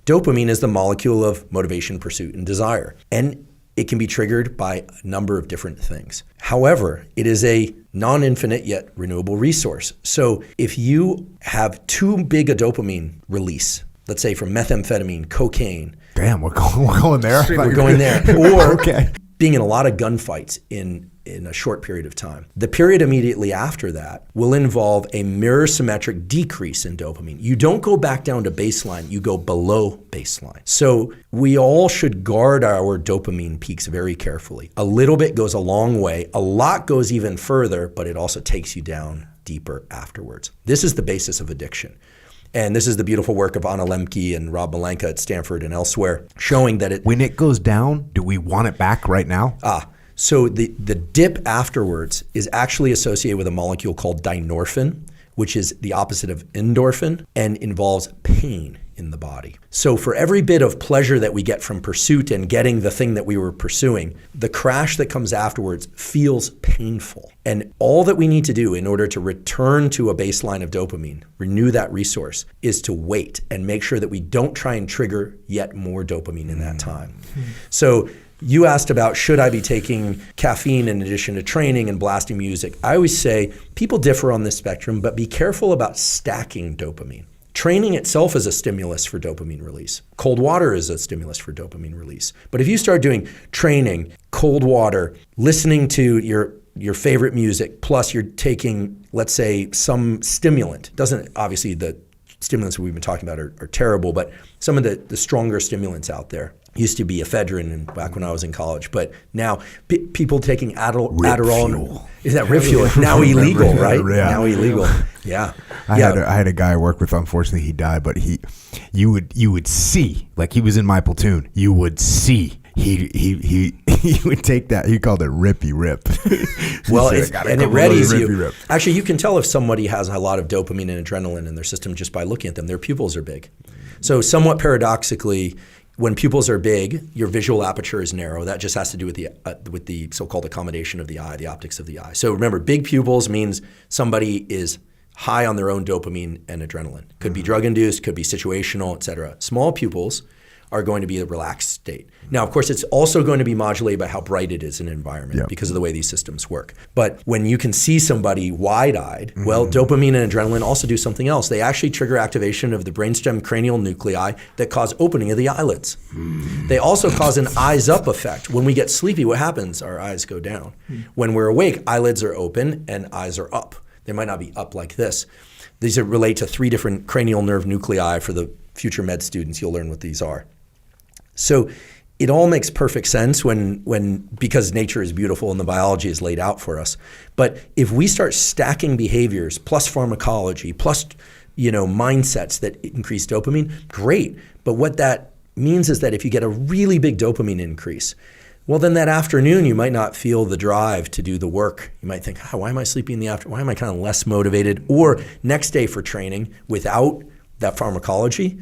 Dopamine is the molecule of motivation, pursuit, and desire. And it can be triggered by a number of different things. However, it is a non-infinite yet renewable resource. So if you have too big a dopamine release, let's say from methamphetamine, cocaine. Damn, we're going there. We're going there. Or okay. being in a lot of gunfights in a short period of time. The period immediately after that will involve a mirror symmetric decrease in dopamine. You don't go back down to baseline, you go below baseline. So we all should guard our dopamine peaks very carefully. A little bit goes a long way, a lot goes even further, but it also takes you down deeper afterwards. This is the basis of addiction. And this is the beautiful work of Anna Lemke and Rob Malenka at Stanford and elsewhere, showing that when it goes down, do we want it back right now? So the dip afterwards is actually associated with a molecule called dynorphin, which is the opposite of endorphin and involves pain in the body. So for every bit of pleasure that we get from pursuit and getting the thing that we were pursuing, the crash that comes afterwards feels painful. And all that we need to do in order to return to a baseline of dopamine, renew that resource, is to wait and make sure that we don't try and trigger yet more dopamine in that time. So you asked about, should I be taking caffeine in addition to training and blasting music? I always say people differ on this spectrum, but be careful about stacking dopamine. Training itself is a stimulus for dopamine release. Cold water is a stimulus for dopamine release. But if you start doing training, cold water, listening to your favorite music, plus you're taking, let's say, some stimulant, obviously the stimulants we've been talking about are terrible, but some of the stronger stimulants out there. Used to be ephedrine back when I was in college, but now people taking Adderall. Is that rip fuel? Now illegal, right? Yeah. Now illegal. Yeah. I had a guy I worked with. Unfortunately, he died. But you would see, like he was in my platoon. You would see he would take that. He called it rippy rip. Well, it readies you. Rip. Actually, you can tell if somebody has a lot of dopamine and adrenaline in their system just by looking at them. Their pupils are big. So somewhat paradoxically, when pupils are big, your visual aperture is narrow. That just has to do with the so-called accommodation of the eye, the optics of the eye. So remember, big pupils means somebody is high on their own dopamine and adrenaline. Could be drug-induced, could be situational, et cetera. Small pupils are going to be a relaxed state. Now, of course, it's also going to be modulated by how bright it is in an environment because of the way these systems work. But when you can see somebody wide-eyed, well, dopamine and adrenaline also do something else. They actually trigger activation of the brainstem cranial nuclei that cause opening of the eyelids. They also cause an eyes-up effect. When we get sleepy, what happens? Our eyes go down. When we're awake, eyelids are open and eyes are up. They might not be up like this. These relate to 3 different cranial nerve nuclei. For the future med students, you'll learn what these are. So it all makes perfect sense because nature is beautiful and the biology is laid out for us. But if we start stacking behaviors plus pharmacology plus mindsets that increase dopamine, great. But what that means is that if you get a really big dopamine increase, well, then that afternoon you might not feel the drive to do the work. You might think, why am I sleepy in the afternoon? Why am I kind of less motivated? Or next day for training without that pharmacology,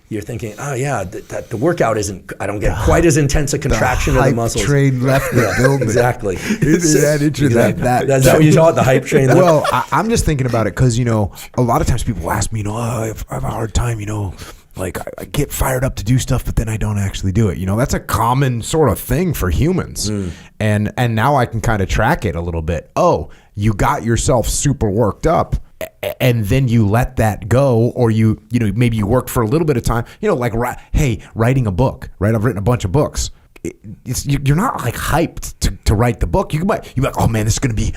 you're thinking, that the workout I don't get quite as intense a contraction of the muscles. The hype train left the building. Exactly. Is that interesting? That's what you call it, the hype train? Well, I'm just thinking about it because, a lot of times people ask me, I have a hard time, like I get fired up to do stuff, but then I don't actually do it. That's a common sort of thing for humans. And now I can kind of track it a little bit. Oh, you got yourself super worked up. And then you let that go, or maybe you work for a little bit of time, like, writing a book, right? I've written a bunch of books. You're not like hyped to write the book. You're like, oh man, this is going to be,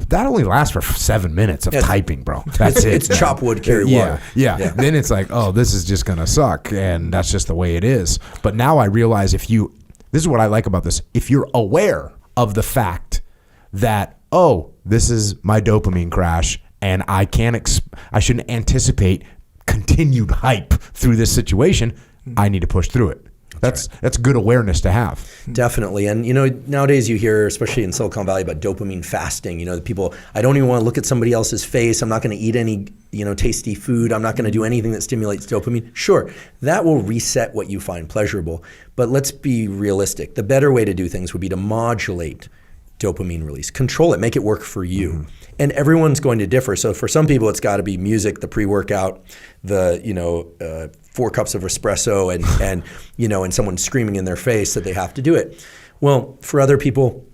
that only lasts for 7 minutes of typing, bro. That's it. It's chop wood, carry water. Yeah. Then it's like, oh, this is just going to suck. And that's just the way it is. But now I realize this is what I like about this. If you're aware of the fact that, this is my dopamine crash, and I shouldn't anticipate continued hype through this situation. I need to push through it. That's good awareness to have. Definitely. And nowadays you hear, especially in Silicon Valley, about dopamine fasting. The people, I don't even want to look at somebody else's face. I'm not going to eat any tasty food. I'm not going to do anything that stimulates dopamine. Sure, that will reset what you find pleasurable. But let's be realistic. The better way to do things would be to modulate dopamine release. Control it, make it work for you. And everyone's going to differ. So for some people, it's got to be music, the pre-workout, the 4 cups of espresso and someone screaming in their face that they have to do it. Well, for other people,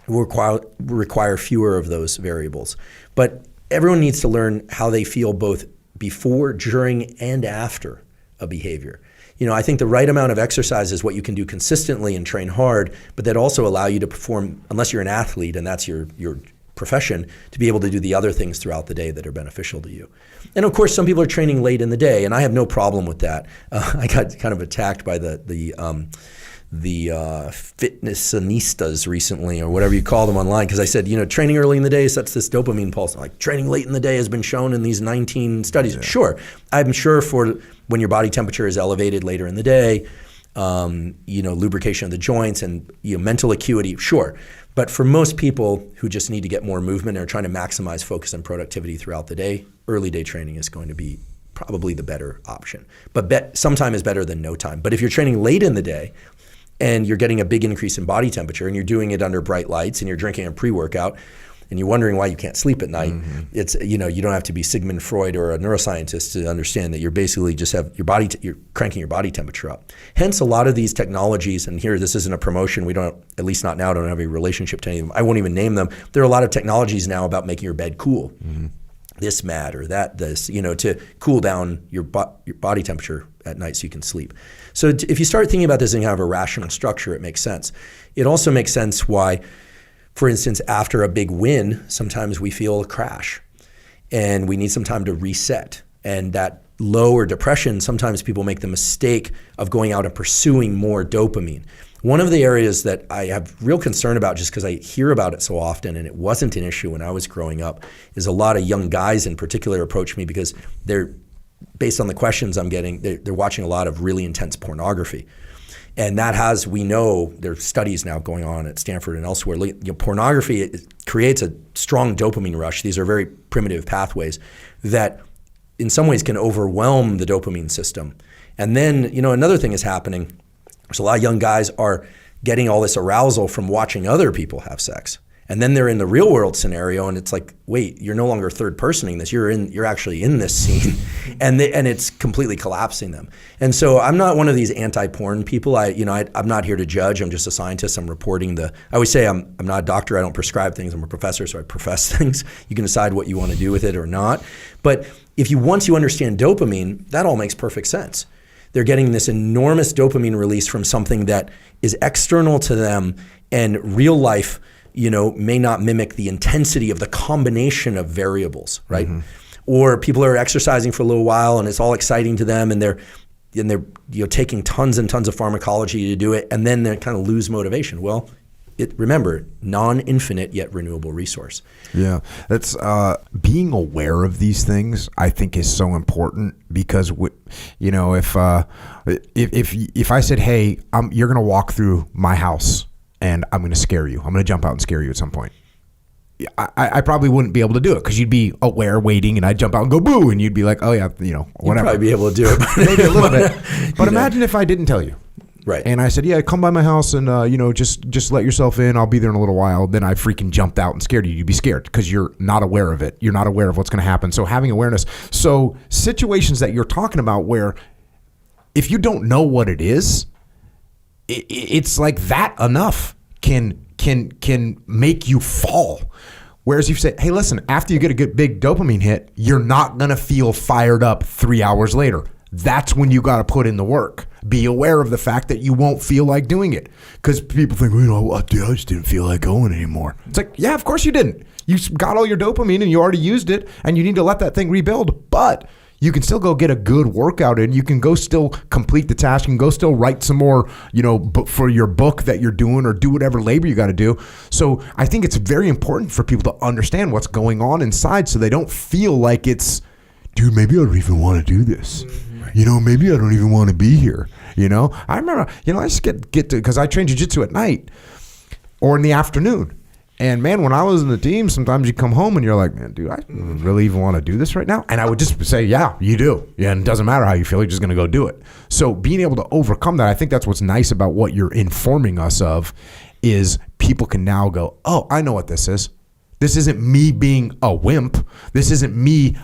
require fewer of those variables. But everyone needs to learn how they feel both before, during, and after a behavior. I think the right amount of exercise is what you can do consistently and train hard, but that also allow you to perform, unless you're an athlete and that's your profession, to be able to do the other things throughout the day that are beneficial to you. And of course, some people are training late in the day, and I have no problem with that. I got kind of attacked by the fitnessanistas recently, or whatever you call them online, because I said, training early in the day sets this dopamine pulse. Like, training late in the day has been shown in these 19 studies. Yeah. Sure. I'm sure for when your body temperature is elevated later in the day, lubrication of the joints and mental acuity, sure. But for most people who just need to get more movement and are trying to maximize focus and productivity throughout the day, early day training is going to be probably the better option. But some time is better than no time. But if you're training late in the day, and you're getting a big increase in body temperature, and you're doing it under bright lights, and you're drinking a pre-workout, and you're wondering why you can't sleep at night, it's you don't have to be Sigmund Freud or a neuroscientist to understand that you're basically just have your body, you're cranking your body temperature up. Hence, a lot of these technologies, and here this isn't a promotion, we don't, at least not now, don't have a relationship to any of them. I won't even name them. There are a lot of technologies now about making your bed cool. This mat or this, to cool down your body temperature at night so you can sleep. So if you start thinking about this in kind of a rational structure, it makes sense. It also makes sense why, for instance, after a big win, sometimes we feel a crash and we need some time to reset. And that low or depression, sometimes people make the mistake of going out and pursuing more dopamine. One of the areas that I have real concern about, just because I hear about it so often, and it wasn't an issue when I was growing up, is a lot of young guys in particular approach me because they're, based on the questions I'm getting, they're watching a lot of really intense pornography. And that has, we know, there's studies now going on at Stanford and elsewhere. Pornography, it creates a strong dopamine rush. These are very primitive pathways that in some ways can overwhelm the dopamine system. And then, another thing is happening. So a lot of young guys are getting all this arousal from watching other people have sex. And then they're in the real world scenario and it's like, wait, you're no longer third personing this. You're actually in this scene. and it's completely collapsing them. And so I'm not one of these anti-porn people. I'm not here to judge. I'm just a scientist. I'm reporting I always say I'm not a doctor. I don't prescribe things. I'm a professor, so I profess things. You can decide what you want to do with it or not. But once you understand dopamine, that all makes perfect sense. They're getting this enormous dopamine release from something that is external to them, and real life, may not mimic the intensity of the combination of variables, right? Or people are exercising for a little while and it's all exciting to them, and they're taking tons and tons of pharmacology to do it, and then they kind of lose motivation. Well, remember, non-infinite yet renewable resource. Yeah, that's being aware of these things, I think, is so important because if I said, hey, you're going to walk through my house and I'm going to scare you, I'm going to jump out and scare you at some point, I probably wouldn't be able to do it because you'd be aware, waiting, and I'd jump out and go boo, and you'd be like, oh yeah, whatever. You'd probably be able to do it, maybe a little bit. But imagine if I didn't tell you. Right. And I said, yeah, come by my house and, just let yourself in. I'll be there in a little while. Then I freaking jumped out and scared you. You'd be scared because you're not aware of it. You're not aware of what's going to happen. So having awareness. So situations that you're talking about where if you don't know what it is, it's like that enough can make you fall. Whereas if you say, hey, listen, after you get a good big dopamine hit, you're not going to feel fired up 3 hours later. That's when you got to put in the work. Be aware of the fact that you won't feel like doing it. Because people think, I just didn't feel like going anymore. It's like, yeah, of course you didn't. You got all your dopamine and you already used it, and you need to let that thing rebuild. But you can still go get a good workout in. You can go still complete the task. You can go still write some more, for your book that you're doing, or do whatever labor you got to do. So I think it's very important for people to understand what's going on inside so they don't feel like it's, dude, maybe I don't even want to do this. Maybe I don't even want to be here. I remember, I just get to, because I train jiu-jitsu at night or in the afternoon. And man, when I was in the team, sometimes you come home and you're like, man, dude, I don't really even want to do this right now. And I would just say, yeah, you do. Yeah, and it doesn't matter how you feel. You're just going to go do it. So being able to overcome that, I think that's what's nice about what you're informing us of, is people can now go, oh, I know what this is. This isn't me being a wimp. This isn't me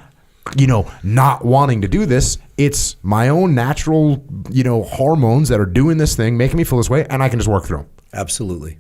not wanting to do this. It's my own natural, hormones that are doing this thing, making me feel this way, and I can just work through them. Absolutely.